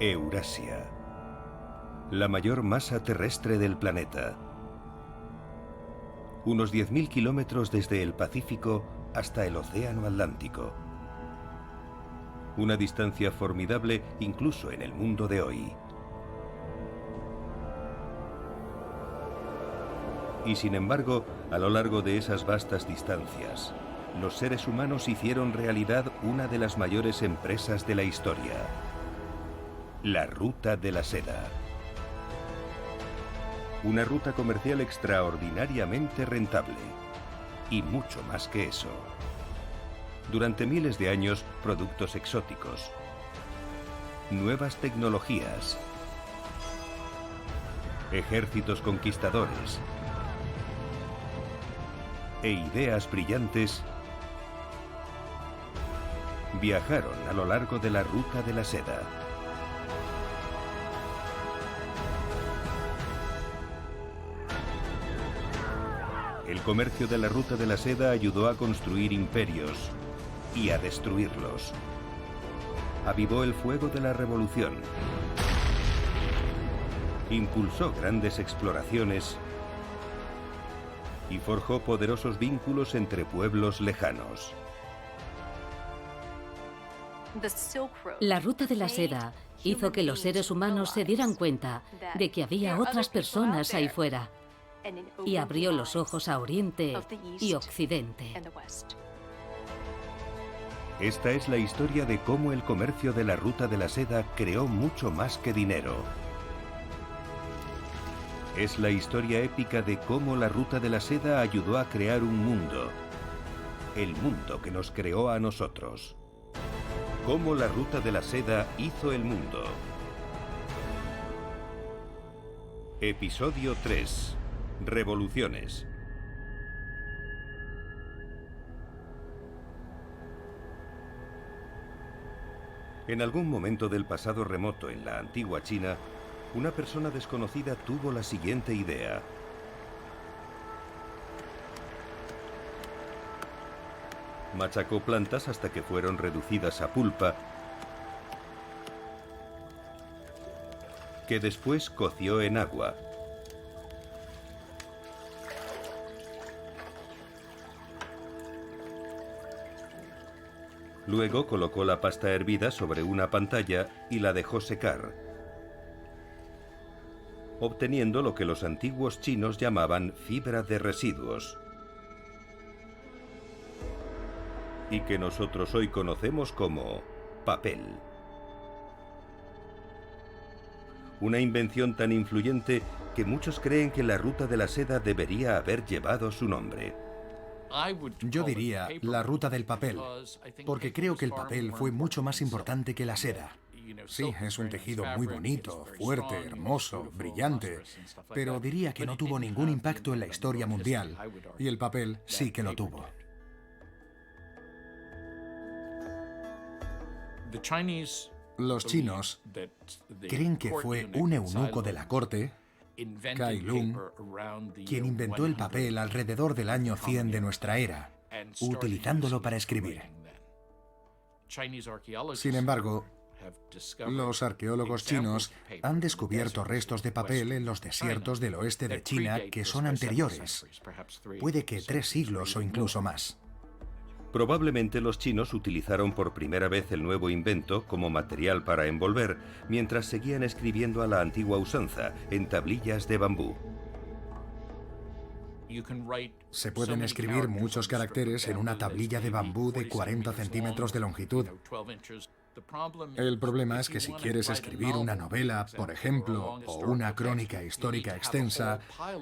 Eurasia, la mayor masa terrestre del planeta. Unos 10.000 kilómetros desde el Pacífico hasta el Océano Atlántico. Una distancia formidable incluso en el mundo de hoy. Y sin embargo, a lo largo de esas vastas distancias, los seres humanos hicieron realidad una de las mayores empresas de la historia: la Ruta de la Seda. Una ruta comercial extraordinariamente rentable. Y mucho más que eso. Durante miles de años, productos exóticos, nuevas tecnologías, ejércitos conquistadores e ideas brillantes viajaron a lo largo de la Ruta de la Seda. El comercio de la Ruta de la Seda ayudó a construir imperios y a destruirlos. Avivó el fuego de la revolución. Impulsó grandes exploraciones y forjó poderosos vínculos entre pueblos lejanos. La Ruta de la Seda hizo que los seres humanos se dieran cuenta de que había otras personas ahí fuera y abrió los ojos a Oriente y Occidente. Esta es la historia de cómo el comercio de la Ruta de la Seda creó mucho más que dinero. Es la historia épica de cómo la Ruta de la Seda ayudó a crear un mundo. El mundo que nos creó a nosotros. Cómo la Ruta de la Seda hizo el mundo. Episodio 3. Revoluciones. En algún momento del pasado remoto en la antigua China, una persona desconocida tuvo la siguiente idea. Machacó plantas hasta que fueron reducidas a pulpa, que después coció en agua. Luego colocó la pasta hervida sobre una pantalla y la dejó secar, obteniendo lo que los antiguos chinos llamaban fibra de residuos, y que nosotros hoy conocemos como papel. Una invención tan influyente que muchos creen que la Ruta de la Seda debería haber llevado su nombre. Yo diría la ruta del papel, porque creo que el papel fue mucho más importante que la seda. Sí, es un tejido muy bonito, fuerte, hermoso, brillante, pero diría que no tuvo ningún impacto en la historia mundial, y el papel sí que lo tuvo. Los chinos creen que fue un eunuco de la corte, Kai Lung, quien inventó el papel alrededor del año 100 de nuestra era, utilizándolo para escribir. Sin embargo, los arqueólogos chinos han descubierto restos de papel en los desiertos del oeste de China que son anteriores, puede que 3 siglos o incluso más. Probablemente los chinos utilizaron por primera vez el nuevo invento como material para envolver, mientras seguían escribiendo a la antigua usanza, en tablillas de bambú. Se pueden escribir muchos caracteres en una tablilla de bambú de 40 centímetros de longitud. El problema es que si quieres escribir una novela, por ejemplo, o una crónica histórica extensa,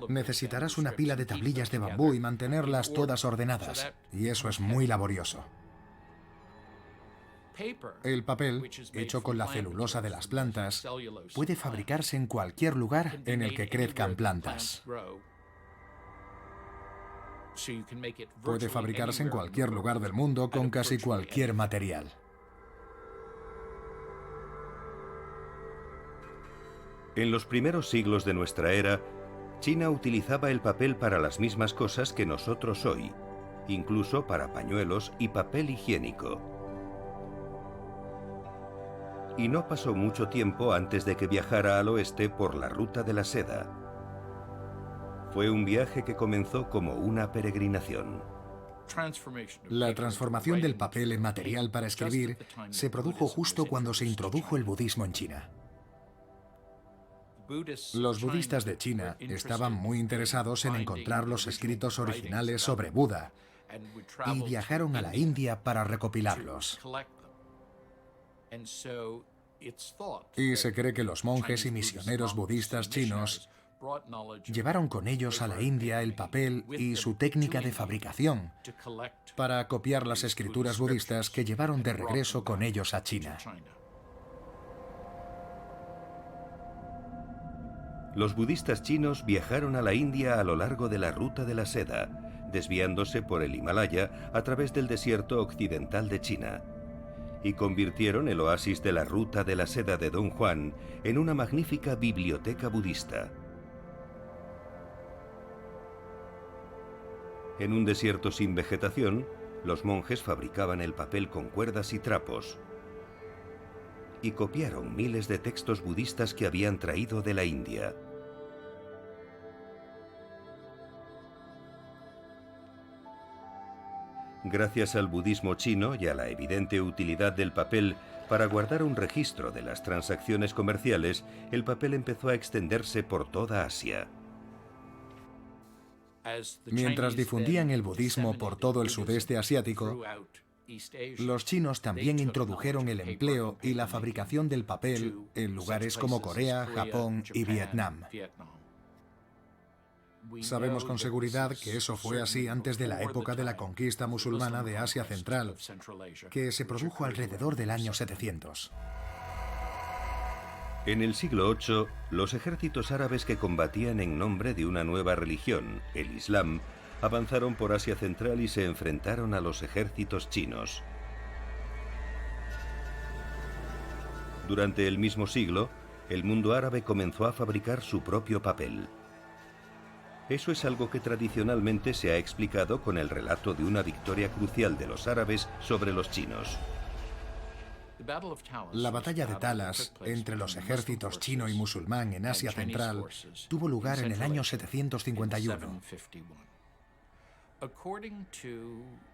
necesitarás una pila de tablillas de bambú y mantenerlas todas ordenadas, y eso es muy laborioso. El papel, hecho con la celulosa de las plantas, puede fabricarse en cualquier lugar en el que crezcan plantas. Puede fabricarse en cualquier lugar del mundo con casi cualquier material. En los primeros siglos de nuestra era, China utilizaba el papel para las mismas cosas que nosotros hoy, incluso para pañuelos y papel higiénico. Y no pasó mucho tiempo antes de que viajara al oeste por la ruta de la seda. Fue un viaje que comenzó como una peregrinación. La transformación del papel en material para escribir se produjo justo cuando se introdujo el budismo en China. Los budistas de China estaban muy interesados en encontrar los escritos originales sobre Buda y viajaron a la India para recopilarlos. Y se cree que los monjes y misioneros budistas chinos llevaron con ellos a la India el papel y su técnica de fabricación para copiar las escrituras budistas que llevaron de regreso con ellos a China. Los budistas chinos viajaron a la India a lo largo de la ruta de la seda, desviándose por el Himalaya a través del desierto occidental de China, y convirtieron el oasis de la ruta de la seda de Don Juan en una magnífica biblioteca budista. En un desierto sin vegetación, los monjes fabricaban el papel con cuerdas y trapos y copiaron miles de textos budistas que habían traído de la India. Gracias al budismo chino y a la evidente utilidad del papel para guardar un registro de las transacciones comerciales, el papel empezó a extenderse por toda Asia. Mientras difundían el budismo por todo el sudeste asiático, los chinos también introdujeron el empleo y la fabricación del papel en lugares como Corea, Japón y Vietnam. Sabemos con seguridad que eso fue así antes de la época de la conquista musulmana de Asia Central, que se produjo alrededor del año 700. En el siglo VIII, los ejércitos árabes que combatían en nombre de una nueva religión, el Islam, avanzaron por Asia Central y se enfrentaron a los ejércitos chinos. Durante el mismo siglo, el mundo árabe comenzó a fabricar su propio papel. Eso es algo que tradicionalmente se ha explicado con el relato de una victoria crucial de los árabes sobre los chinos. La batalla de Talas entre los ejércitos chino y musulmán en Asia Central tuvo lugar en el año 751.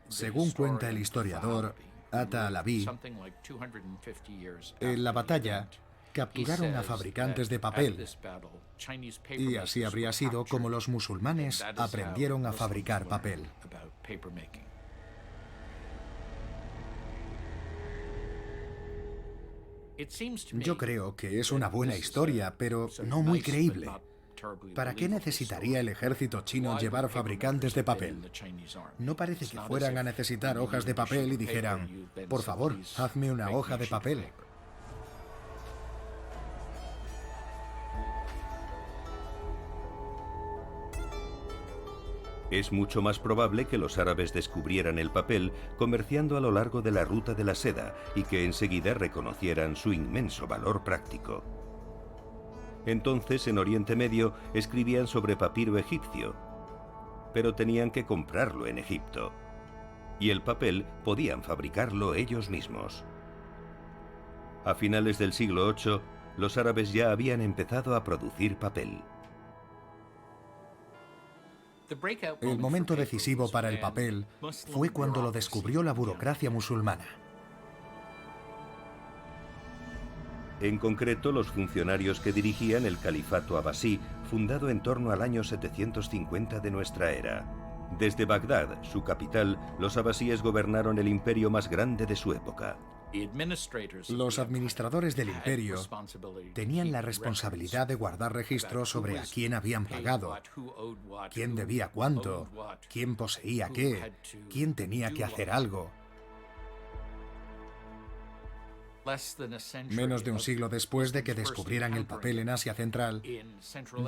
Según cuenta el historiador Atta al-Abi, en la batalla capturaron a fabricantes de papel, y así habría sido como los musulmanes aprendieron a fabricar papel. Yo creo que es una buena historia, pero no muy creíble. ¿Para qué necesitaría el ejército chino llevar fabricantes de papel? No parece que fueran a necesitar hojas de papel y dijeran, por favor, hazme una hoja de papel. Es mucho más probable que los árabes descubrieran el papel comerciando a lo largo de la ruta de la seda y que enseguida reconocieran su inmenso valor práctico. Entonces, en Oriente Medio, escribían sobre papiro egipcio, pero tenían que comprarlo en Egipto. Y el papel podían fabricarlo ellos mismos. A finales del siglo VIII, los árabes ya habían empezado a producir papel. El momento decisivo para el papel fue cuando lo descubrió la burocracia musulmana. En concreto, los funcionarios que dirigían el califato abasí, fundado en torno al año 750 de nuestra era. Desde Bagdad, su capital, los abasíes gobernaron el imperio más grande de su época. Los administradores del imperio tenían la responsabilidad de guardar registros sobre a quién habían pagado, quién debía cuánto, quién poseía qué, quién tenía que hacer algo. Menos de un siglo después de que descubrieran el papel en Asia Central,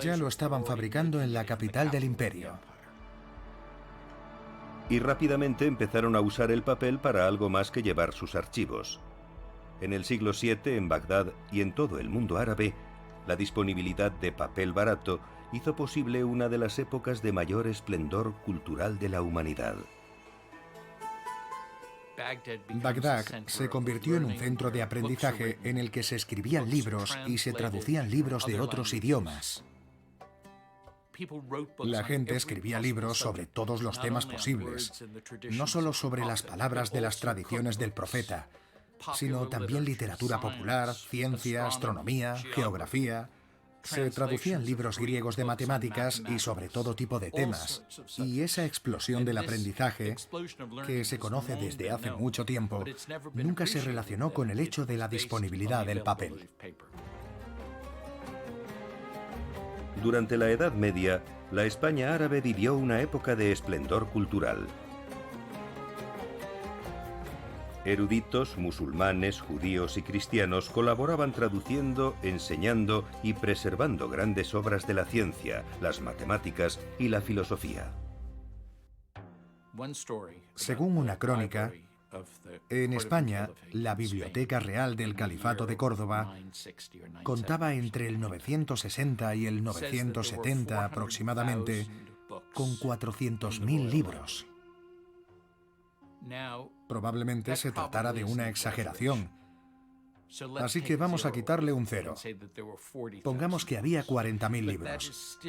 ya lo estaban fabricando en la capital del imperio. Y rápidamente empezaron a usar el papel para algo más que llevar sus archivos. En el siglo VII, en Bagdad y en todo el mundo árabe, la disponibilidad de papel barato hizo posible una de las épocas de mayor esplendor cultural de la humanidad. Bagdad se convirtió en un centro de aprendizaje en el que se escribían libros y se traducían libros de otros idiomas. La gente escribía libros sobre todos los temas posibles, no solo sobre las palabras de las tradiciones del profeta, sino también literatura popular, ciencia, astronomía, geografía. Se traducían libros griegos de matemáticas y sobre todo tipo de temas. Y esa explosión del aprendizaje, que se conoce desde hace mucho tiempo, nunca se relacionó con el hecho de la disponibilidad del papel. Durante la Edad Media, la España árabe vivió una época de esplendor cultural. Eruditos, musulmanes, judíos y cristianos colaboraban traduciendo, enseñando y preservando grandes obras de la ciencia, las matemáticas y la filosofía. Según una crónica, en España, la Biblioteca Real del Califato de Córdoba contaba entre el 960 y el 970 aproximadamente con 400.000 libros. Probablemente se tratara de una exageración, así que vamos a quitarle un cero. Pongamos que había 40.000 libros.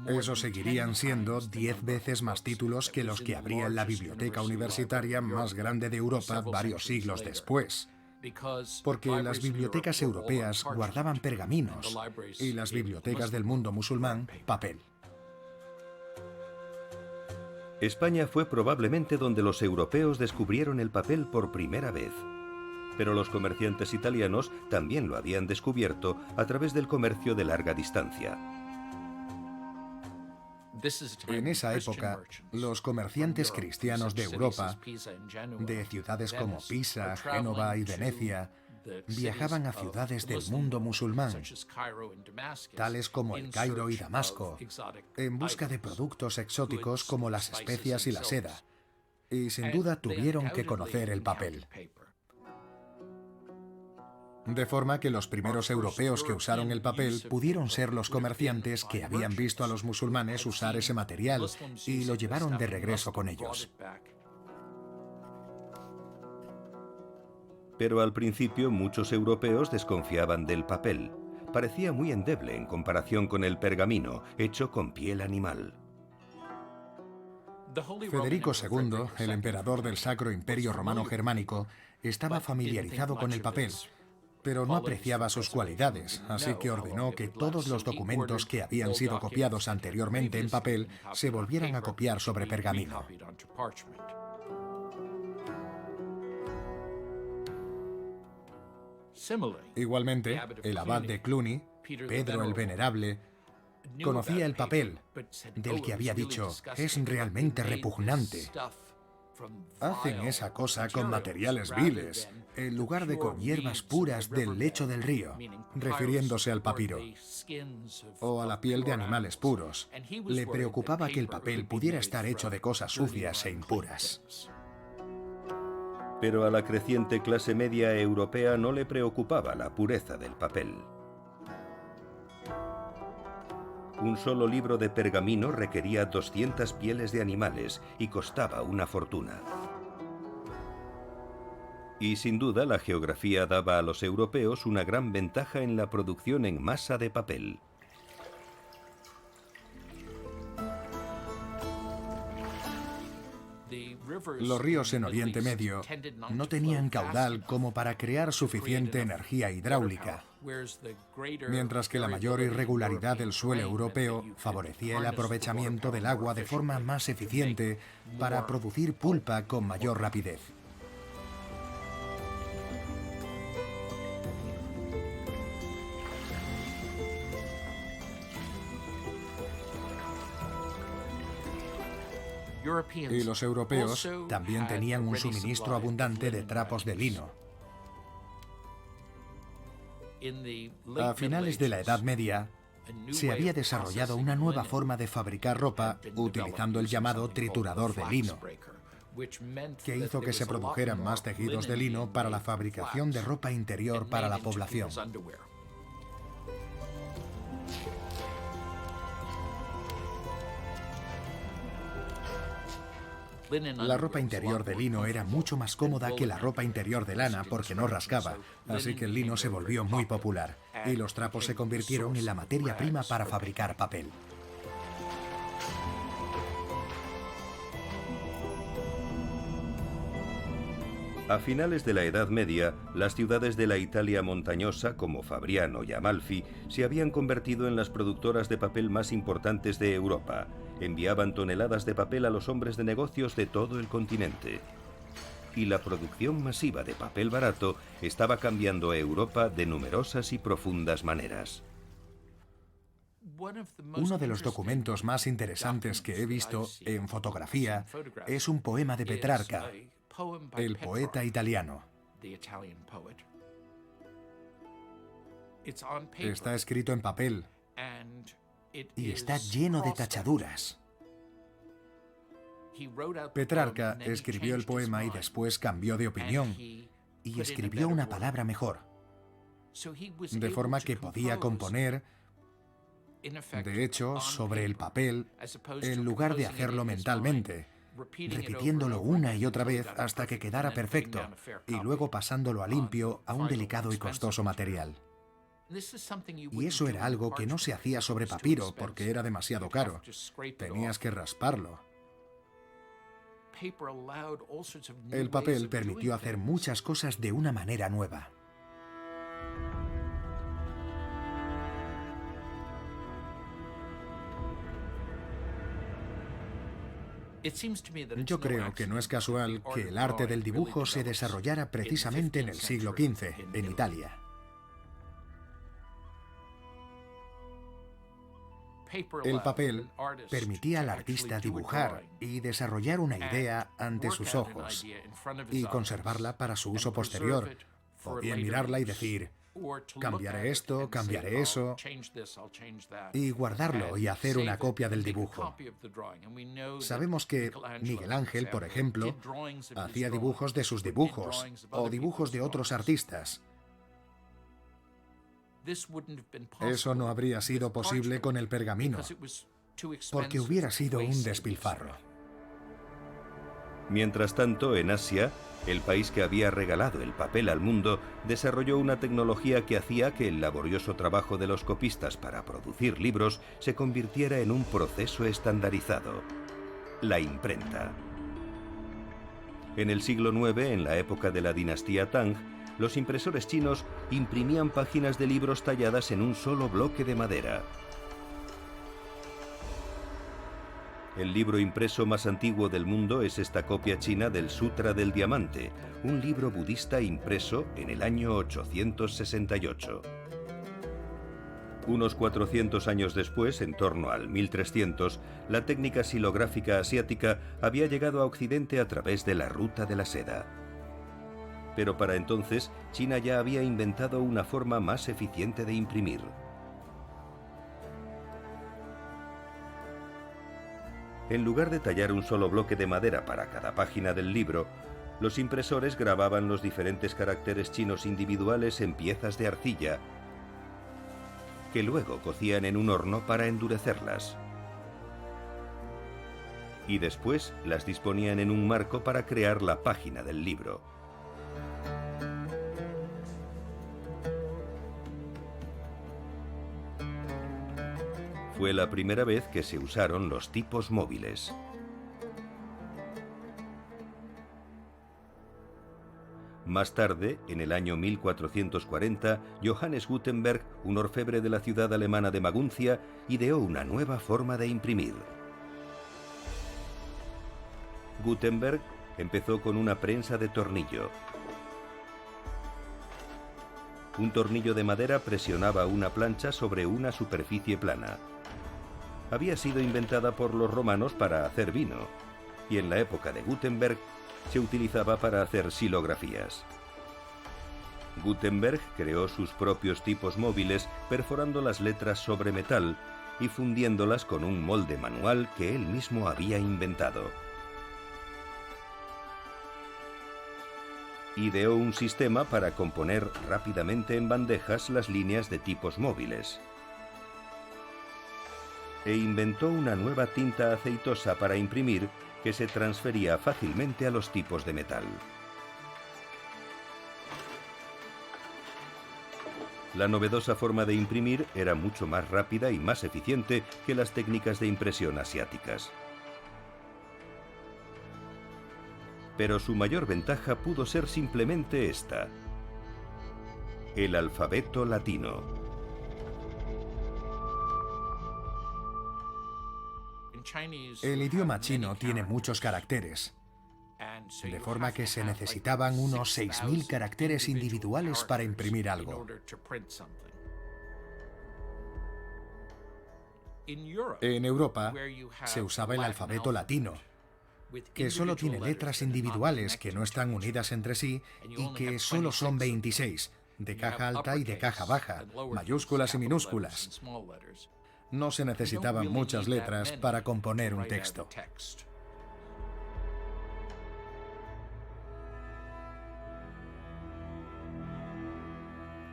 Eso seguirían siendo 10 veces más títulos que los que habría en la biblioteca universitaria más grande de Europa varios siglos después. Porque las bibliotecas europeas guardaban pergaminos y las bibliotecas del mundo musulmán, papel. España fue probablemente donde los europeos descubrieron el papel por primera vez. Pero los comerciantes italianos también lo habían descubierto a través del comercio de larga distancia. En esa época, los comerciantes cristianos de Europa, de ciudades como Pisa, Génova y Venecia, viajaban a ciudades del mundo musulmán, tales como El Cairo y Damasco, en busca de productos exóticos como las especias y la seda, y sin duda tuvieron que conocer el papel. De forma que los primeros europeos que usaron el papel pudieron ser los comerciantes que habían visto a los musulmanes usar ese material y lo llevaron de regreso con ellos. Pero al principio muchos europeos desconfiaban del papel. Parecía muy endeble en comparación con el pergamino, hecho con piel animal. Federico II, el emperador del Sacro Imperio Romano Germánico, estaba familiarizado con el papel, pero no apreciaba sus cualidades, así que ordenó que todos los documentos que habían sido copiados anteriormente en papel se volvieran a copiar sobre pergamino. Igualmente, el abad de Cluny, Pedro el Venerable, conocía el papel, del que había dicho, es realmente repugnante. Hacen esa cosa con materiales viles, en lugar de con hierbas puras del lecho del río, refiriéndose al papiro, o a la piel de animales puros. Le preocupaba que el papel pudiera estar hecho de cosas sucias e impuras. Pero a la creciente clase media europea no le preocupaba la pureza del papel. Un solo libro de pergamino requería 200 pieles de animales y costaba una fortuna. Y sin duda la geografía daba a los europeos una gran ventaja en la producción en masa de papel. Los ríos en Oriente Medio no tenían caudal como para crear suficiente energía hidráulica, mientras que la mayor irregularidad del suelo europeo favorecía el aprovechamiento del agua de forma más eficiente para producir pulpa con mayor rapidez. Y los europeos también tenían un suministro abundante de trapos de lino. A finales de la Edad Media, se había desarrollado una nueva forma de fabricar ropa utilizando el llamado triturador de lino, que hizo que se produjeran más tejidos de lino para la fabricación de ropa interior para la población. La ropa interior de lino era mucho más cómoda que la ropa interior de lana porque no rasgaba, así que el lino se volvió muy popular y los trapos se convirtieron en la materia prima para fabricar papel. A finales de la Edad Media, las ciudades de la Italia montañosa, como Fabriano y Amalfi, se habían convertido en las productoras de papel más importantes de Europa. Enviaban toneladas de papel a los hombres de negocios de todo el continente. Y la producción masiva de papel barato estaba cambiando a Europa de numerosas y profundas maneras. Uno de los documentos más interesantes que he visto en fotografía es un poema de Petrarca, el poeta italiano. Está escrito en papel y está lleno de tachaduras. Petrarca escribió el poema y después cambió de opinión y escribió una palabra mejor, de forma que podía componer, de hecho, sobre el papel, en lugar de hacerlo mentalmente, repitiéndolo una y otra vez hasta que quedara perfecto y luego pasándolo a limpio a un delicado y costoso material. Y eso era algo que no se hacía sobre papiro porque era demasiado caro. Tenías que rasparlo. El papel permitió hacer muchas cosas de una manera nueva. Yo creo que no es casual que el arte del dibujo se desarrollara precisamente en el siglo XV, en Italia. El papel permitía al artista dibujar y desarrollar una idea ante sus ojos y conservarla para su uso posterior, o bien mirarla y decir, cambiaré esto, cambiaré eso, y guardarlo y hacer una copia del dibujo. Sabemos que Miguel Ángel, por ejemplo, hacía dibujos de sus dibujos o dibujos de otros artistas. Eso no habría sido posible con el pergamino, porque hubiera sido un despilfarro. Mientras tanto, en Asia, el país que había regalado el papel al mundo desarrolló una tecnología que hacía que el laborioso trabajo de los copistas para producir libros se convirtiera en un proceso estandarizado: la imprenta. En el siglo IX, en la época de la dinastía Tang, los impresores chinos imprimían páginas de libros talladas en un solo bloque de madera. El libro impreso más antiguo del mundo es esta copia china del Sutra del Diamante, un libro budista impreso en el año 868. Unos 400 años después, en torno al 1300, la técnica xilográfica asiática había llegado a Occidente a través de la ruta de la seda. Pero para entonces, China ya había inventado una forma más eficiente de imprimir. En lugar de tallar un solo bloque de madera para cada página del libro, los impresores grababan los diferentes caracteres chinos individuales en piezas de arcilla, que luego cocían en un horno para endurecerlas. Y después las disponían en un marco para crear la página del libro. Fue la primera vez que se usaron los tipos móviles. Más tarde, en el año 1440, Johannes Gutenberg, un orfebre de la ciudad alemana de Maguncia, ideó una nueva forma de imprimir. Gutenberg empezó con una prensa de tornillo. Un tornillo de madera presionaba una plancha sobre una superficie plana. Había sido inventada por los romanos para hacer vino, y en la época de Gutenberg se utilizaba para hacer xilografías. Gutenberg creó sus propios tipos móviles perforando las letras sobre metal y fundiéndolas con un molde manual que él mismo había inventado. Ideó un sistema para componer rápidamente en bandejas las líneas de tipos móviles. E inventó una nueva tinta aceitosa para imprimir que se transfería fácilmente a los tipos de metal. La novedosa forma de imprimir era mucho más rápida y más eficiente que las técnicas de impresión asiáticas. Pero su mayor ventaja pudo ser simplemente esta: el alfabeto latino. El idioma chino tiene muchos caracteres, de forma que se necesitaban unos 6.000 caracteres individuales para imprimir algo. En Europa se usaba el alfabeto latino, que solo tiene letras individuales que no están unidas entre sí y que solo son 26, de caja alta y de caja baja, mayúsculas y minúsculas. No se necesitaban muchas letras para componer un texto.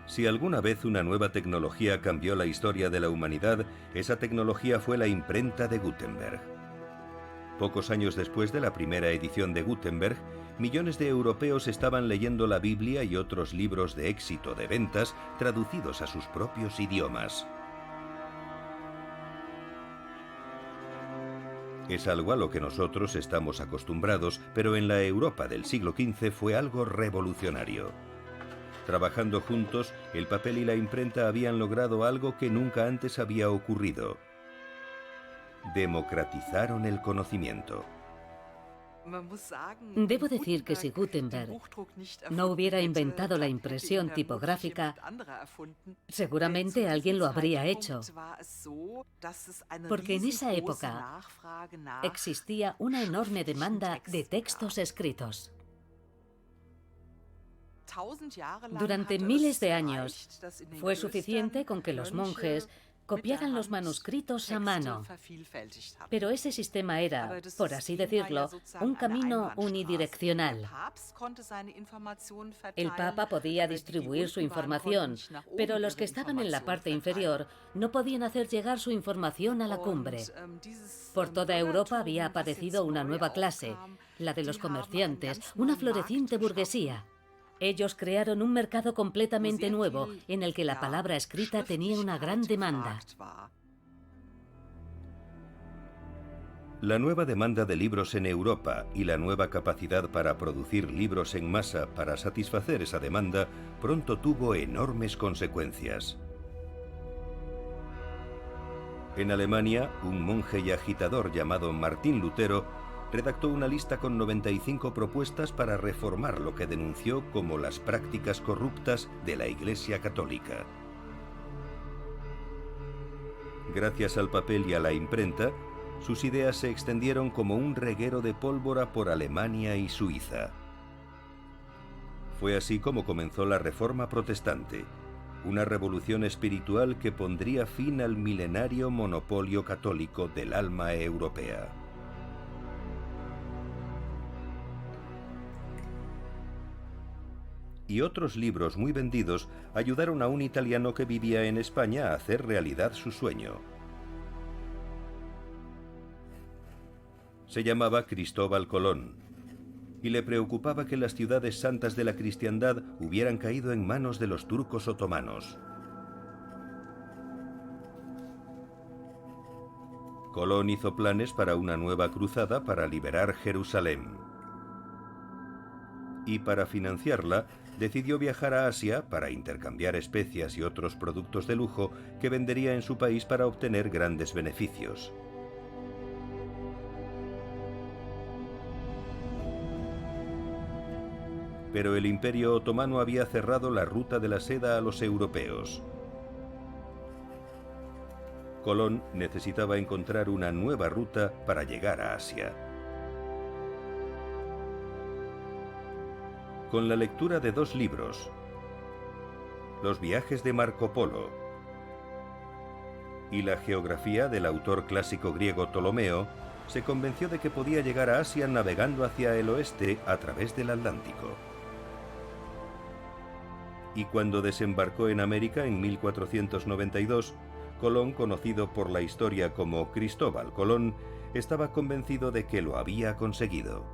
Si alguna vez una nueva tecnología cambió la historia de la humanidad, esa tecnología fue la imprenta de Gutenberg. Pocos años después de la primera edición de Gutenberg, millones de europeos estaban leyendo la Biblia y otros libros de éxito de ventas traducidos a sus propios idiomas. Es algo a lo que nosotros estamos acostumbrados, pero en la Europa del siglo XV fue algo revolucionario. Trabajando juntos, el papel y la imprenta habían logrado algo que nunca antes había ocurrido: democratizaron el conocimiento. Debo decir que si Gutenberg no hubiera inventado la impresión tipográfica, seguramente alguien lo habría hecho, porque en esa época existía una enorme demanda de textos escritos. Durante miles de años fue suficiente con que los monjes copiaran los manuscritos a mano. Pero ese sistema era, por así decirlo, un camino unidireccional. El Papa podía distribuir su información, pero los que estaban en la parte inferior no podían hacer llegar su información a la cumbre. Por toda Europa había aparecido una nueva clase, la de los comerciantes, una floreciente burguesía. Ellos crearon un mercado completamente nuevo, en el que la palabra escrita tenía una gran demanda. La nueva demanda de libros en Europa y la nueva capacidad para producir libros en masa para satisfacer esa demanda pronto tuvo enormes consecuencias. En Alemania, un monje y agitador llamado Martín Lutero redactó una lista con 95 propuestas para reformar lo que denunció como las prácticas corruptas de la Iglesia Católica. Gracias al papel y a la imprenta, sus ideas se extendieron como un reguero de pólvora por Alemania y Suiza. Fue así como comenzó la Reforma Protestante, una revolución espiritual que pondría fin al milenario monopolio católico del alma europea. Y otros libros muy vendidos ayudaron a un italiano que vivía en España a hacer realidad su sueño. Se llamaba Cristóbal Colón, y le preocupaba que las ciudades santas de la cristiandad hubieran caído en manos de los turcos otomanos. Colón hizo planes para una nueva cruzada para liberar Jerusalén. Y para financiarla, decidió viajar a Asia para intercambiar especias y otros productos de lujo que vendería en su país para obtener grandes beneficios. Pero el Imperio Otomano había cerrado la ruta de la seda a los europeos. Colón necesitaba encontrar una nueva ruta para llegar a Asia. Con la lectura de dos libros, Los viajes de Marco Polo y la geografía del autor clásico griego Ptolomeo, se convenció de que podía llegar a Asia navegando hacia el oeste a través del Atlántico. Y cuando desembarcó en América en 1492, Colón, conocido por la historia como Cristóbal Colón, estaba convencido de que lo había conseguido.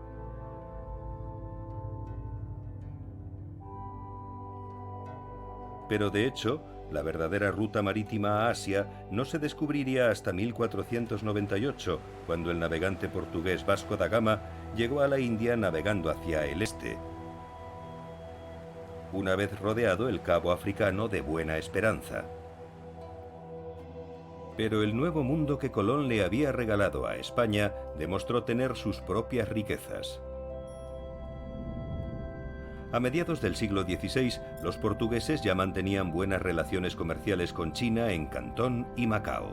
Pero de hecho, la verdadera ruta marítima a Asia no se descubriría hasta 1498, cuando el navegante portugués Vasco da Gama llegó a la India navegando hacia el este. Una vez rodeado el cabo africano de Buena Esperanza. Pero el nuevo mundo que Colón le había regalado a España demostró tener sus propias riquezas. A mediados del siglo XVI, los portugueses ya mantenían buenas relaciones comerciales con China en Cantón y Macao.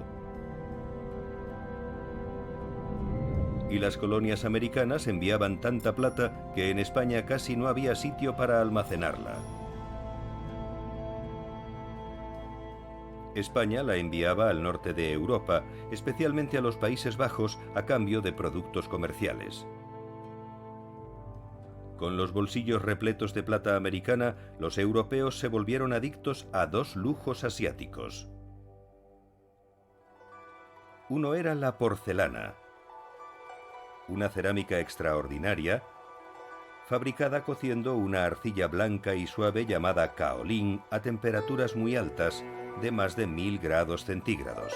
Y las colonias americanas enviaban tanta plata que en España casi no había sitio para almacenarla. España la enviaba al norte de Europa, especialmente a los Países Bajos, a cambio de productos comerciales. Con los bolsillos repletos de plata americana, los europeos se volvieron adictos a dos lujos asiáticos. Uno era la porcelana, una cerámica extraordinaria, fabricada cociendo una arcilla blanca y suave llamada kaolín a temperaturas muy altas, de más de 1000 grados centígrados.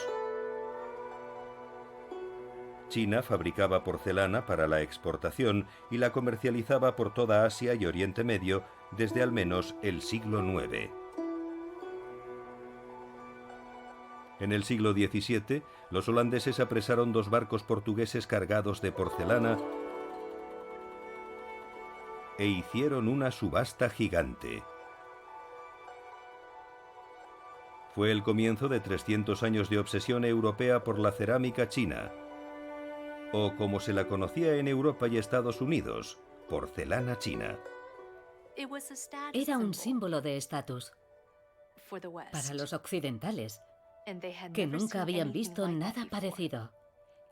China fabricaba porcelana para la exportación y la comercializaba por toda Asia y Oriente Medio desde al menos el siglo IX. En el siglo XVII, los holandeses apresaron 2 barcos portugueses cargados de porcelana e hicieron una subasta gigante. Fue el comienzo de 300 años de obsesión europea por la cerámica china, o como se la conocía en Europa y Estados Unidos, porcelana china. Era un símbolo de estatus para los occidentales, que nunca habían visto nada parecido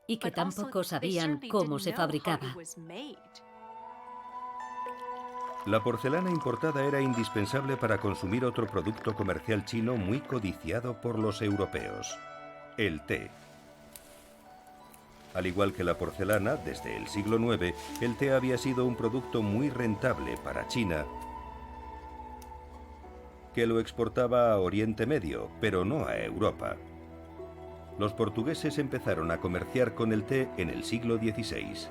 y que tampoco sabían cómo se fabricaba. La porcelana importada era indispensable para consumir otro producto comercial chino muy codiciado por los europeos: el té. Al igual que la porcelana, desde el siglo IX, el té había sido un producto muy rentable para China, que lo exportaba a Oriente Medio, pero no a Europa. Los portugueses empezaron a comerciar con el té en el siglo XVI.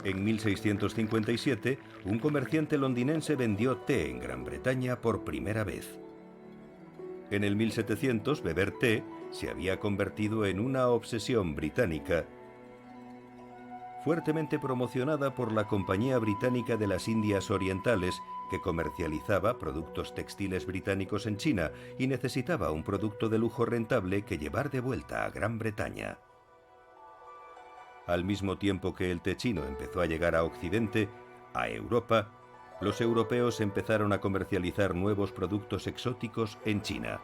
En 1657, un comerciante londinense vendió té en Gran Bretaña por primera vez. En el 1700, beber té se había convertido en una obsesión británica, fuertemente promocionada por la Compañía Británica de las Indias Orientales, que comercializaba productos textiles británicos en China y necesitaba un producto de lujo rentable que llevar de vuelta a Gran Bretaña. Al mismo tiempo que el té chino empezó a llegar a Occidente, a Europa, los europeos empezaron a comercializar nuevos productos exóticos en China.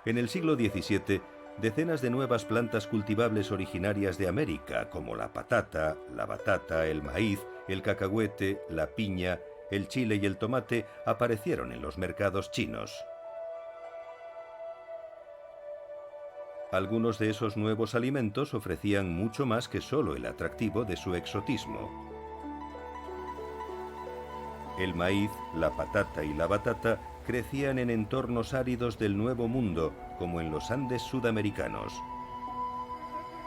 En el siglo XVII, decenas de nuevas plantas cultivables originarias de América, como la patata, la batata, el maíz, el cacahuete, la piña, el chile y el tomate, aparecieron en los mercados chinos. Algunos de esos nuevos alimentos ofrecían mucho más que solo el atractivo de su exotismo. El maíz, la patata y la batata crecían en entornos áridos del Nuevo Mundo, como en los Andes sudamericanos.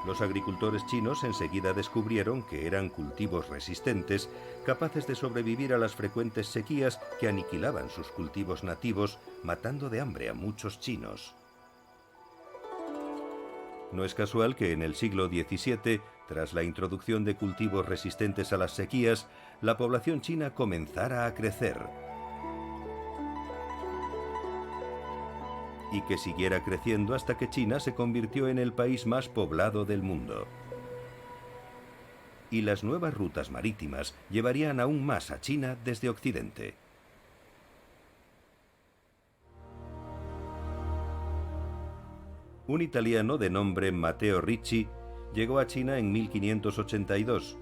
Los agricultores chinos enseguida descubrieron que eran cultivos resistentes, capaces de sobrevivir a las frecuentes sequías que aniquilaban sus cultivos nativos, matando de hambre a muchos chinos. No es casual que en el siglo XVII, tras la introducción de cultivos resistentes a las sequías, la población china comenzara a crecer y que siguiera creciendo hasta que China se convirtió en el país más poblado del mundo. Y las nuevas rutas marítimas llevarían aún más a China desde Occidente. Un italiano de nombre Matteo Ricci llegó a China en 1582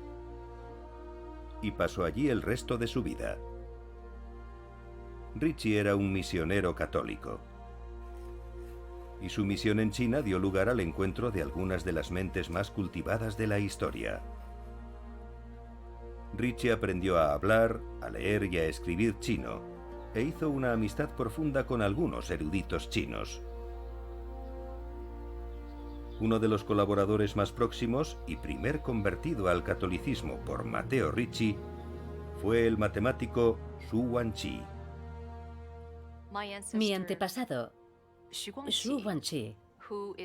y pasó allí el resto de su vida. Ricci era un misionero católico. Y su misión en China dio lugar al encuentro de algunas de las mentes más cultivadas de la historia. Ritchie aprendió a hablar, a leer y a escribir chino, e hizo una amistad profunda con algunos eruditos chinos. Uno de los colaboradores más próximos y primer convertido al catolicismo por Matteo Ricci fue el matemático Xu Guangqi. Mi antepasado, Xu Guangqi,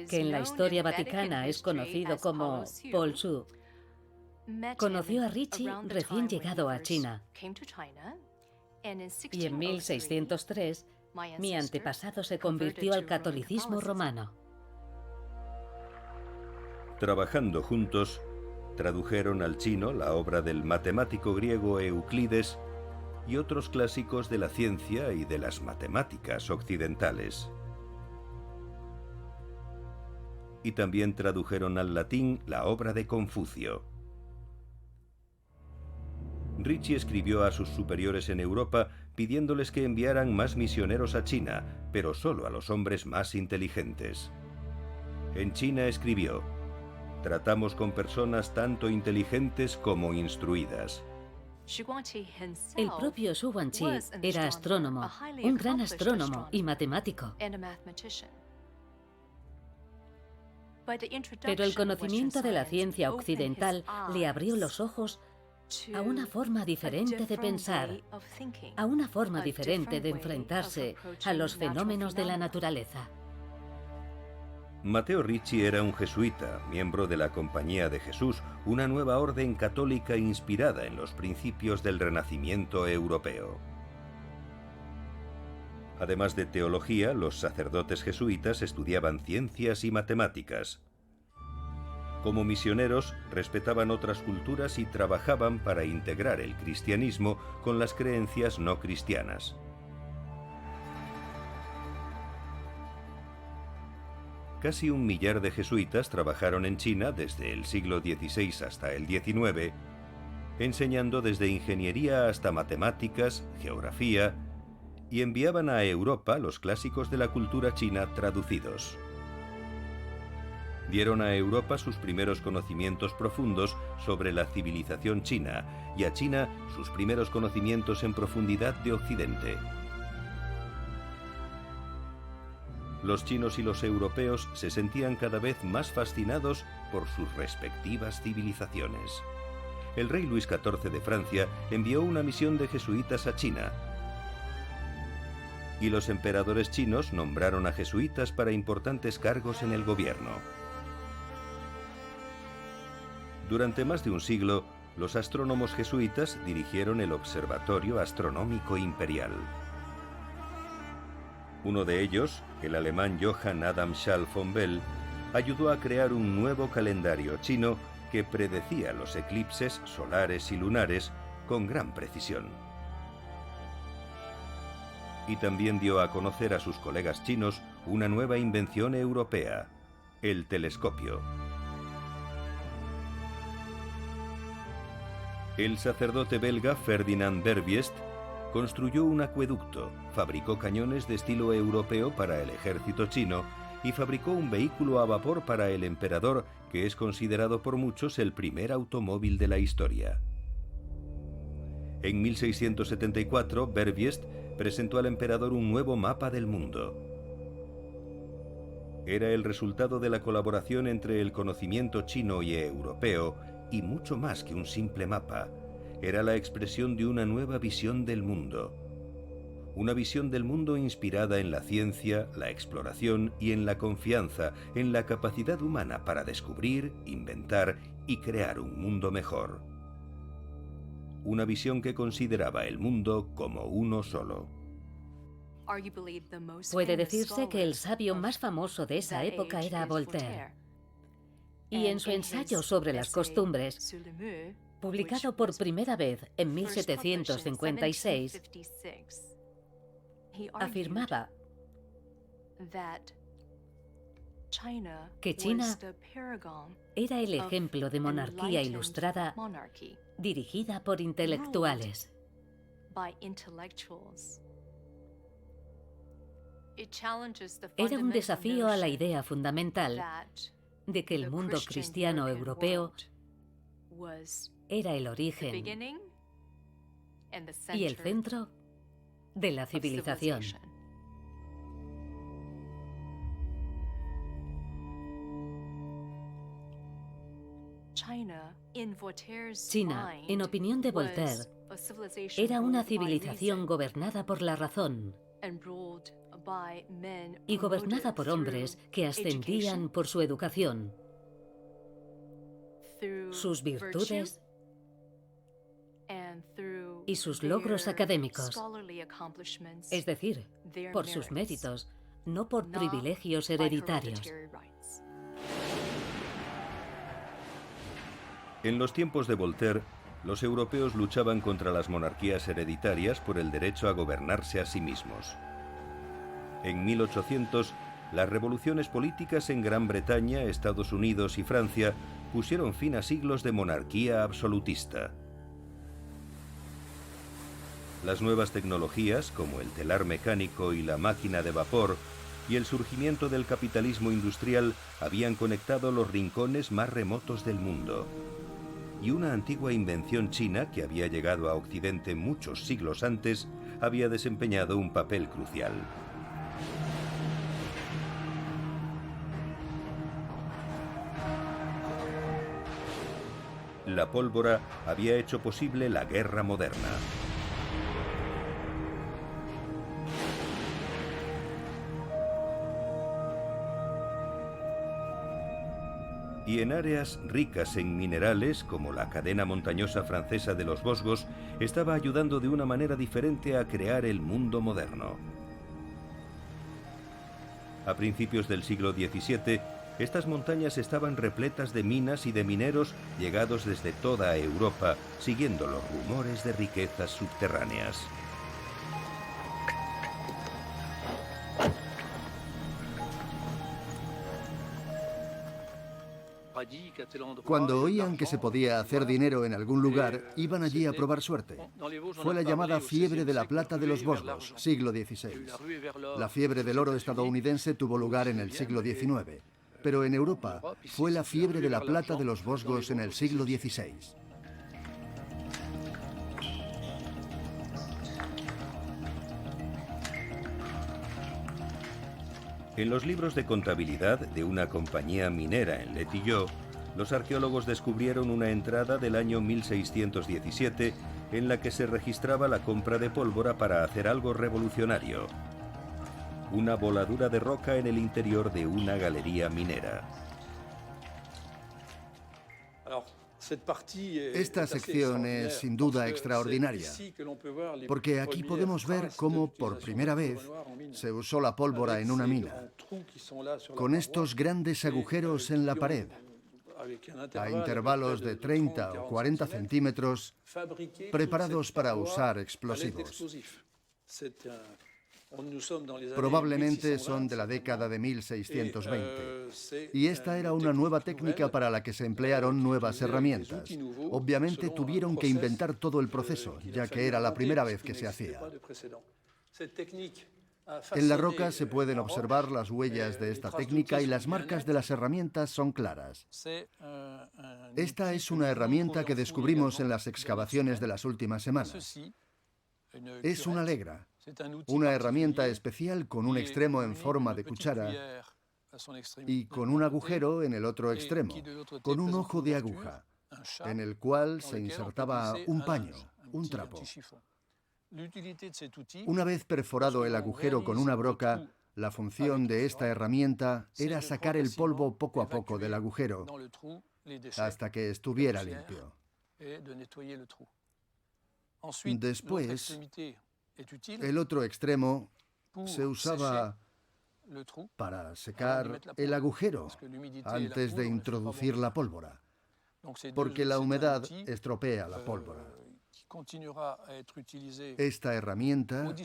que en la historia vaticana es conocido como Paul Xu, conoció a Ritchie recién llegado a China. Y en 1603, mi antepasado se convirtió al catolicismo romano. Trabajando juntos, tradujeron al chino la obra del matemático griego Euclides y otros clásicos de la ciencia y de las matemáticas occidentales. Y también tradujeron al latín la obra de Confucio. Ritchie escribió a sus superiores en Europa pidiéndoles que enviaran más misioneros a China, pero solo a los hombres más inteligentes. En China escribió: tratamos con personas tanto inteligentes como instruidas. El propio Xu Guangqi era astrónomo, un gran astrónomo y matemático. Pero el conocimiento de la ciencia occidental le abrió los ojos a una forma diferente de pensar, a una forma diferente de enfrentarse a los fenómenos de la naturaleza. Matteo Ricci era un jesuita, miembro de la Compañía de Jesús, una nueva orden católica inspirada en los principios del Renacimiento europeo. Además de teología, los sacerdotes jesuitas estudiaban ciencias y matemáticas. Como misioneros, respetaban otras culturas y trabajaban para integrar el cristianismo con las creencias no cristianas. Casi 1 millar de jesuitas trabajaron en China desde el siglo XVI hasta el XIX, enseñando desde ingeniería hasta matemáticas, geografía, y enviaban a Europa los clásicos de la cultura china traducidos. Dieron a Europa sus primeros conocimientos profundos sobre la civilización china y a China sus primeros conocimientos en profundidad de Occidente. Los chinos y los europeos se sentían cada vez más fascinados por sus respectivas civilizaciones. El rey Luis XIV de Francia envió una misión de jesuitas a China, y los emperadores chinos nombraron a jesuitas para importantes cargos en el gobierno. Durante más de un siglo, los astrónomos jesuitas dirigieron el Observatorio Astronómico Imperial. Uno de ellos, el alemán Johann Adam Schall von Bell, ayudó a crear un nuevo calendario chino que predecía los eclipses solares y lunares con gran precisión. Y también dio a conocer a sus colegas chinos una nueva invención europea, el telescopio. El sacerdote belga Ferdinand Verbiest construyó un acueducto, fabricó cañones de estilo europeo para el ejército chino y fabricó un vehículo a vapor para el emperador, que es considerado por muchos el primer automóvil de la historia. En 1674, Verbiest presentó al emperador un nuevo mapa del mundo. Era el resultado de la colaboración entre el conocimiento chino y europeo, y mucho más que un simple mapa. Era la expresión de una nueva visión del mundo. Una visión del mundo inspirada en la ciencia, la exploración y en la confianza, en la capacidad humana para descubrir, inventar y crear un mundo mejor. Una visión que consideraba el mundo como uno solo. Puede decirse que el sabio más famoso de esa época era Voltaire. Y en su ensayo sobre las costumbres, publicado por primera vez en 1756, afirmaba que China era el ejemplo de monarquía ilustrada dirigida por intelectuales. Era un desafío a la idea fundamental de que el mundo cristiano europeo era el origen y el centro de la civilización. China, en opinión de Voltaire, era una civilización gobernada por la razón y gobernada por hombres que ascendían por su educación, sus virtudes y sus logros académicos, es decir, por sus méritos, no por privilegios hereditarios. En los tiempos de Voltaire, los europeos luchaban contra las monarquías hereditarias por el derecho a gobernarse a sí mismos. En 1800, las revoluciones políticas en Gran Bretaña, Estados Unidos y Francia pusieron fin a siglos de monarquía absolutista. Las nuevas tecnologías, como el telar mecánico y la máquina de vapor, y el surgimiento del capitalismo industrial habían conectado los rincones más remotos del mundo. Y una antigua invención china que había llegado a Occidente muchos siglos antes había desempeñado un papel crucial. La pólvora había hecho posible la guerra moderna. Y en áreas ricas en minerales, como la cadena montañosa francesa de los Vosgos, estaba ayudando de una manera diferente a crear el mundo moderno. A principios del siglo XVII, estas montañas estaban repletas de minas y de mineros llegados desde toda Europa, siguiendo los rumores de riquezas subterráneas. Cuando oían que se podía hacer dinero en algún lugar, iban allí a probar suerte. Fue la llamada fiebre de la plata de los Vosgos, siglo XVI. La fiebre del oro estadounidense tuvo lugar en el siglo XIX, pero en Europa fue la fiebre de la plata de los Vosgos en el siglo XVI. En los libros de contabilidad de una compañía minera en Letilló, los arqueólogos descubrieron una entrada del año 1617 en la que se registraba la compra de pólvora para hacer algo revolucionario: una voladura de roca en el interior de una galería minera. Esta sección es sin duda extraordinaria, porque aquí podemos ver cómo por primera vez se usó la pólvora en una mina, con estos grandes agujeros en la pared, a intervalos de 30 o 40 centímetros, preparados para usar explosivos. Probablemente son de la década de 1620. Y esta era una nueva técnica para la que se emplearon nuevas herramientas. Obviamente tuvieron que inventar todo el proceso, ya que era la primera vez que se hacía. En la roca se pueden observar las huellas de esta técnica y las marcas de las herramientas son claras. Esta es una herramienta que descubrimos en las excavaciones de las últimas semanas. Es una legra, una herramienta especial con un extremo en forma de cuchara y con un agujero en el otro extremo, con un ojo de aguja, en el cual se insertaba un paño, un trapo. Una vez perforado el agujero con una broca, la función de esta herramienta era sacar el polvo poco a poco del agujero hasta que estuviera limpio. Después, el otro extremo se usaba para secar el agujero antes de introducir la pólvora, porque la humedad estropea la pólvora. Esta herramienta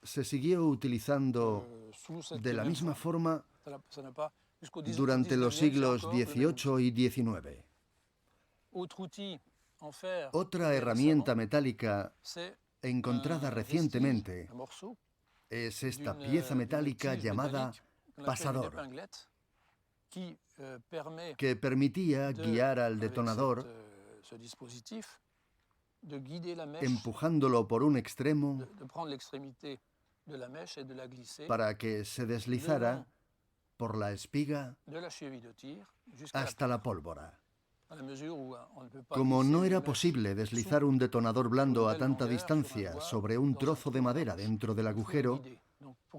se siguió utilizando de la misma forma durante los siglos XVIII y XIX. Otra herramienta metálica encontrada recientemente es esta pieza metálica llamada pasador, que permitía guiar al detonador empujándolo por un extremo para que se deslizara por la espiga hasta la pólvora. Como no era posible deslizar un detonador blando a tanta distancia sobre un trozo de madera dentro del agujero,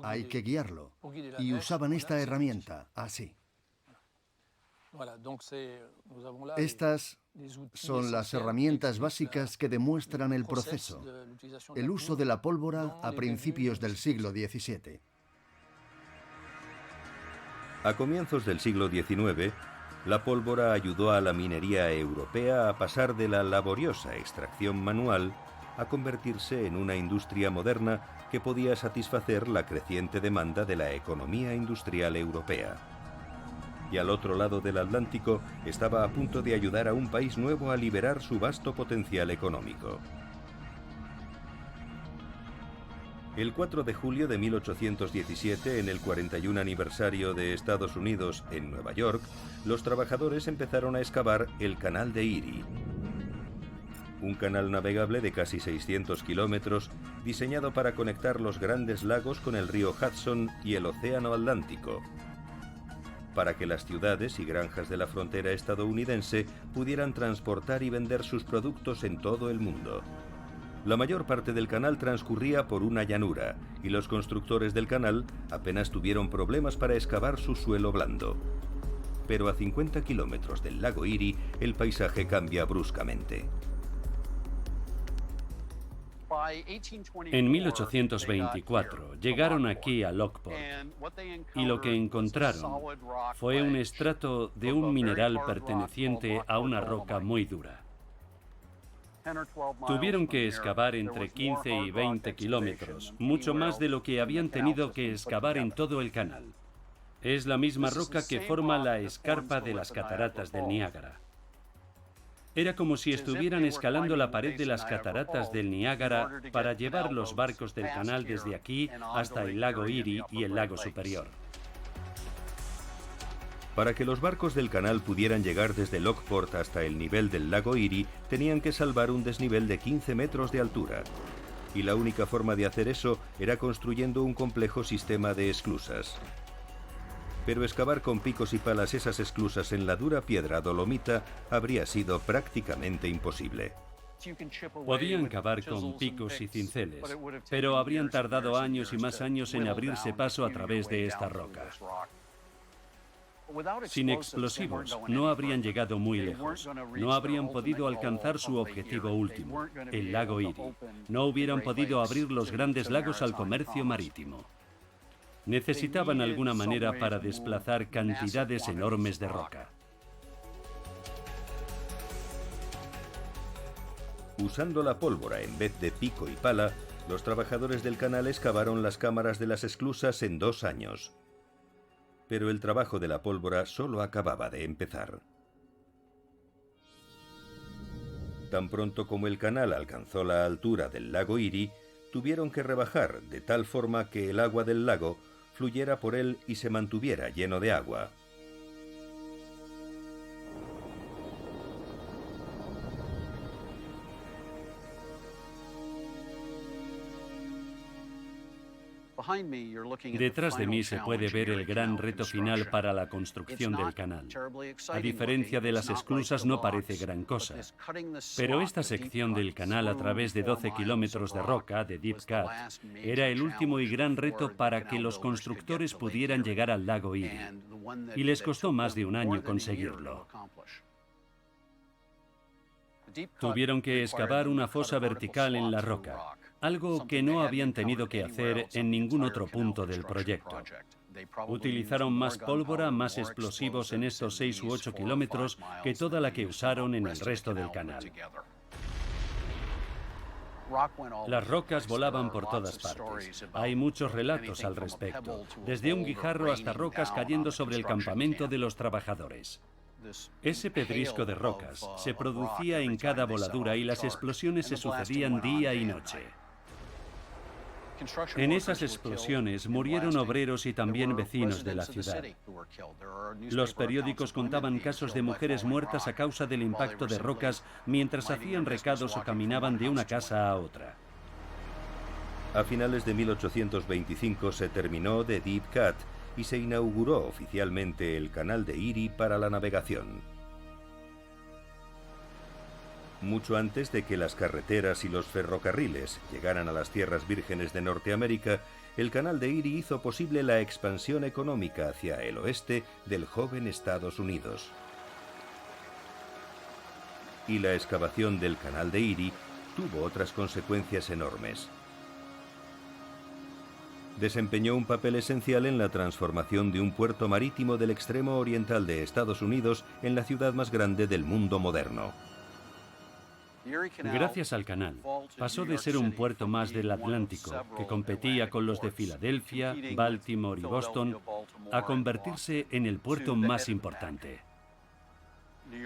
hay que guiarlo. Y usaban esta herramienta, así. Estas son las herramientas básicas que demuestran el proceso, el uso de la pólvora a principios del siglo XVII. A comienzos del siglo XIX, la pólvora ayudó a la minería europea a pasar de la laboriosa extracción manual a convertirse en una industria moderna que podía satisfacer la creciente demanda de la economía industrial europea. Y al otro lado del Atlántico estaba a punto de ayudar a un país nuevo a liberar su vasto potencial económico. El 4 de julio de 1817, en el 41 aniversario de Estados Unidos en Nueva York, los trabajadores empezaron a excavar el Canal de Erie. Un canal navegable de casi 600 kilómetros, diseñado para conectar los grandes lagos con el río Hudson y el océano Atlántico, para que las ciudades y granjas de la frontera estadounidense pudieran transportar y vender sus productos en todo el mundo. La mayor parte del canal transcurría por una llanura, y los constructores del canal apenas tuvieron problemas para excavar su suelo blando. Pero a 50 kilómetros del lago Erie, el paisaje cambia bruscamente. En 1824 llegaron aquí a Lockport y lo que encontraron fue un estrato de un mineral perteneciente a una roca muy dura. Tuvieron que excavar entre 15 y 20 kilómetros, mucho más de lo que habían tenido que excavar en todo el canal. Es la misma roca que forma la escarpa de las cataratas del Niágara. Era como si estuvieran escalando la pared de las cataratas del Niágara para llevar los barcos del canal desde aquí hasta el lago Erie y el lago Superior. Para que los barcos del canal pudieran llegar desde Lockport hasta el nivel del lago Erie, tenían que salvar un desnivel de 15 metros de altura. Y la única forma de hacer eso era construyendo un complejo sistema de esclusas. Pero excavar con picos y palas esas esclusas en la dura piedra dolomita habría sido prácticamente imposible. Podían cavar con picos y cinceles, pero habrían tardado años y más años en abrirse paso a través de esta roca. Sin explosivos, no habrían llegado muy lejos. No habrían podido alcanzar su objetivo último, el lago Erie. No hubieran podido abrir los grandes lagos al comercio marítimo. Necesitaban alguna manera para desplazar cantidades enormes de roca. Usando la pólvora en vez de pico y pala, los trabajadores del canal excavaron las cámaras de las esclusas en 2 años. Pero el trabajo de la pólvora solo acababa de empezar. Tan pronto como el canal alcanzó la altura del lago Erie, tuvieron que rebajar de tal forma que el agua del lago fluyera por él y se mantuviera lleno de agua. Detrás de mí se puede ver el gran reto final para la construcción del canal. A diferencia de las esclusas, no parece gran cosa. Pero esta sección del canal a través de 12 kilómetros de roca, de Deep Cut, era el último y gran reto para que los constructores pudieran llegar al lago Erie. Y les costó más de un año conseguirlo. Tuvieron que excavar una fosa vertical en la roca, algo que no habían tenido que hacer en ningún otro punto del proyecto. Utilizaron más pólvora, más explosivos en estos 6 u 8 kilómetros que toda la que usaron en el resto del canal. Las rocas volaban por todas partes. Hay muchos relatos al respecto, desde un guijarro hasta rocas cayendo sobre el campamento de los trabajadores. Ese pedrisco de rocas se producía en cada voladura y las explosiones se sucedían día y noche. En esas explosiones murieron obreros y también vecinos de la ciudad. Los periódicos contaban casos de mujeres muertas a causa del impacto de rocas mientras hacían recados o caminaban de una casa a otra. A finales de 1825 se terminó The Deep Cut y se inauguró oficialmente el Canal de Erie para la navegación. Mucho antes de que las carreteras y los ferrocarriles llegaran a las tierras vírgenes de Norteamérica, el Canal de Erie hizo posible la expansión económica hacia el oeste del joven Estados Unidos. Y la excavación del Canal de Erie tuvo otras consecuencias enormes. Desempeñó un papel esencial en la transformación de un puerto marítimo del extremo oriental de Estados Unidos en la ciudad más grande del mundo moderno. Gracias al canal, pasó de ser un puerto más del Atlántico, que competía con los de Filadelfia, Baltimore y Boston, a convertirse en el puerto más importante.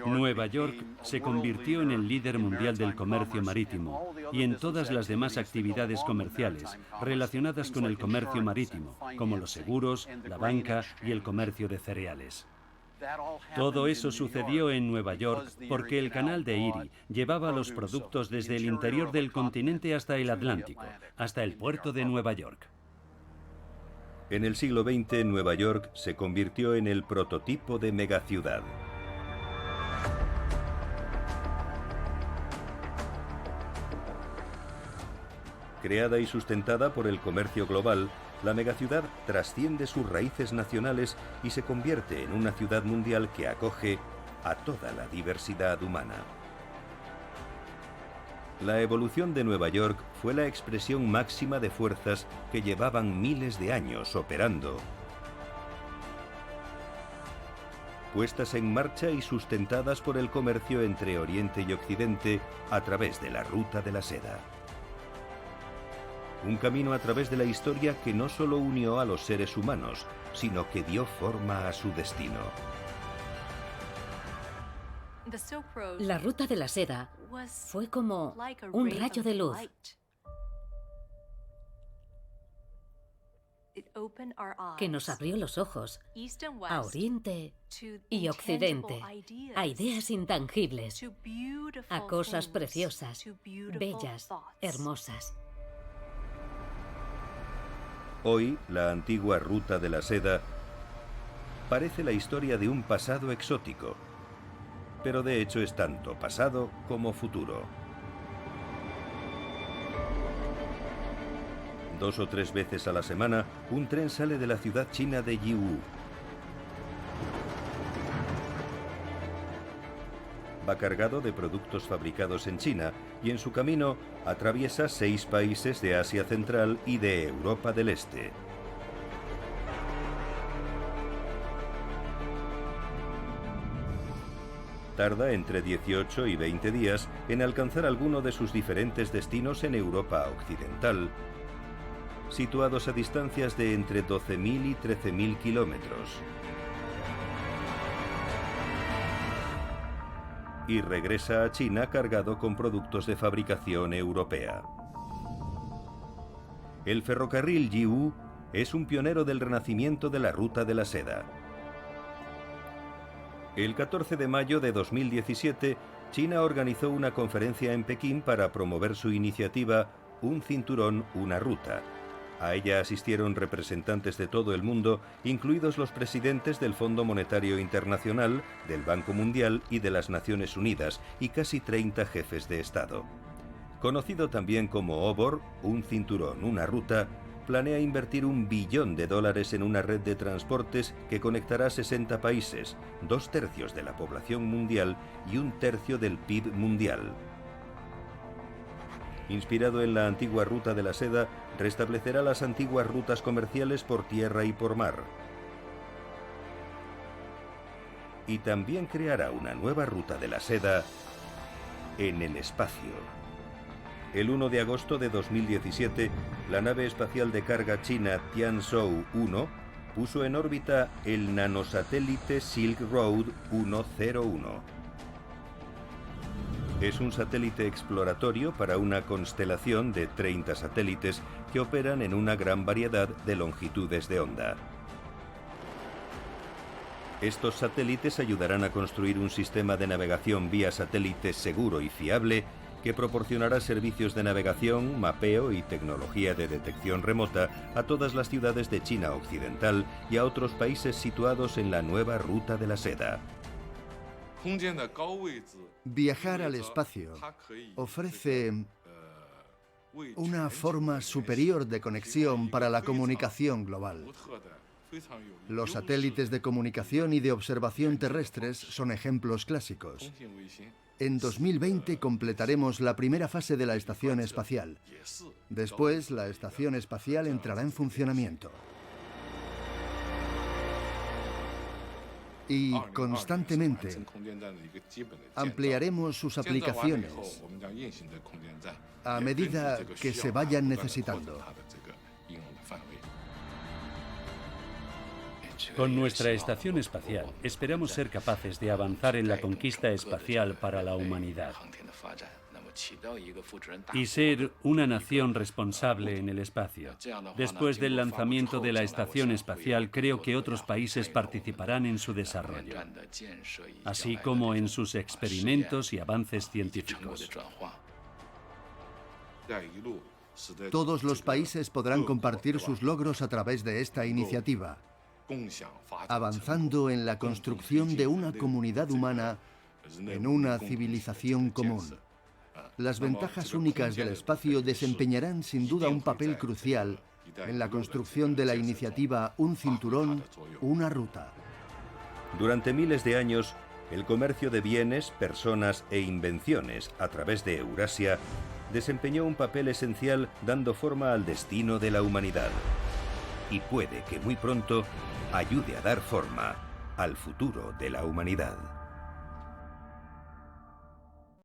Nueva York se convirtió en el líder mundial del comercio marítimo y en todas las demás actividades comerciales relacionadas con el comercio marítimo, como los seguros, la banca y el comercio de cereales. Todo eso sucedió en Nueva York porque el Canal de Erie llevaba los productos desde el interior del continente hasta el Atlántico, hasta el puerto de Nueva York. En el siglo XX, Nueva York se convirtió en el prototipo de megaciudad. Creada y sustentada por el comercio global, la megaciudad trasciende sus raíces nacionales y se convierte en una ciudad mundial que acoge a toda la diversidad humana. La evolución de Nueva York fue la expresión máxima de fuerzas que llevaban miles de años operando, puestas en marcha y sustentadas por el comercio entre Oriente y Occidente a través de la Ruta de la Seda. Un camino a través de la historia que no solo unió a los seres humanos, sino que dio forma a su destino. La Ruta de la Seda fue como un rayo de luz. Que nos abrió los ojos a Oriente y Occidente, a ideas intangibles, a cosas preciosas, bellas, hermosas. Hoy, la antigua Ruta de la Seda parece la historia de un pasado exótico, pero de hecho es tanto pasado como futuro. 2 o 3 veces a la semana, un tren sale de la ciudad china de Yiwu. Va cargado de productos fabricados en China y en su camino atraviesa 6 países de Asia Central y de Europa del Este. Tarda entre 18 y 20 días en alcanzar alguno de sus diferentes destinos en Europa Occidental, situados a distancias de entre 12.000 y 13.000 kilómetros. Y regresa a China cargado con productos de fabricación europea. El ferrocarril Yiwu es un pionero del renacimiento de la Ruta de la Seda. El 14 de mayo de 2017, China organizó una conferencia en Pekín para promover su iniciativa Un cinturón, una ruta. A ella asistieron representantes de todo el mundo, incluidos los presidentes del Fondo Monetario Internacional, del Banco Mundial y de las Naciones Unidas, y casi 30 jefes de Estado. Conocido también como OBOR, Un cinturón, una ruta, planea invertir $1 billón en una red de transportes que conectará 60 países, 2/3 de la población mundial y 1/3 del PIB mundial. Inspirado en la antigua Ruta de la Seda, restablecerá las antiguas rutas comerciales por tierra y por mar. Y también creará una nueva Ruta de la Seda en el espacio. El 1 de agosto de 2017, la nave espacial de carga china Tianzhou-1 puso en órbita el nanosatélite Silk Road 101. Es un satélite exploratorio para una constelación de 30 satélites que operan en una gran variedad de longitudes de onda. Estos satélites ayudarán a construir un sistema de navegación vía satélite seguro y fiable que proporcionará servicios de navegación, mapeo y tecnología de detección remota a todas las ciudades de China occidental y a otros países situados en la nueva Ruta de la Seda. Viajar al espacio ofrece una forma superior de conexión para la comunicación global. Los satélites de comunicación y de observación terrestres son ejemplos clásicos. En 2020 completaremos la primera fase de la estación espacial. Después, la estación espacial entrará en funcionamiento. Y constantemente ampliaremos sus aplicaciones a medida que se vayan necesitando. Con nuestra estación espacial, esperamos ser capaces de avanzar en la conquista espacial para la humanidad y ser una nación responsable en el espacio. Después del lanzamiento de la estación espacial, creo que otros países participarán en su desarrollo, así como en sus experimentos y avances científicos. Todos los países podrán compartir sus logros a través de esta iniciativa, avanzando en la construcción de una comunidad humana en una civilización común. Las ventajas únicas del espacio desempeñarán sin duda un papel crucial en la construcción de la iniciativa Un Cinturón, una Ruta. Durante miles de años, el comercio de bienes, personas e invenciones a través de Eurasia desempeñó un papel esencial dando forma al destino de la humanidad. Y puede que muy pronto ayude a dar forma al futuro de la humanidad.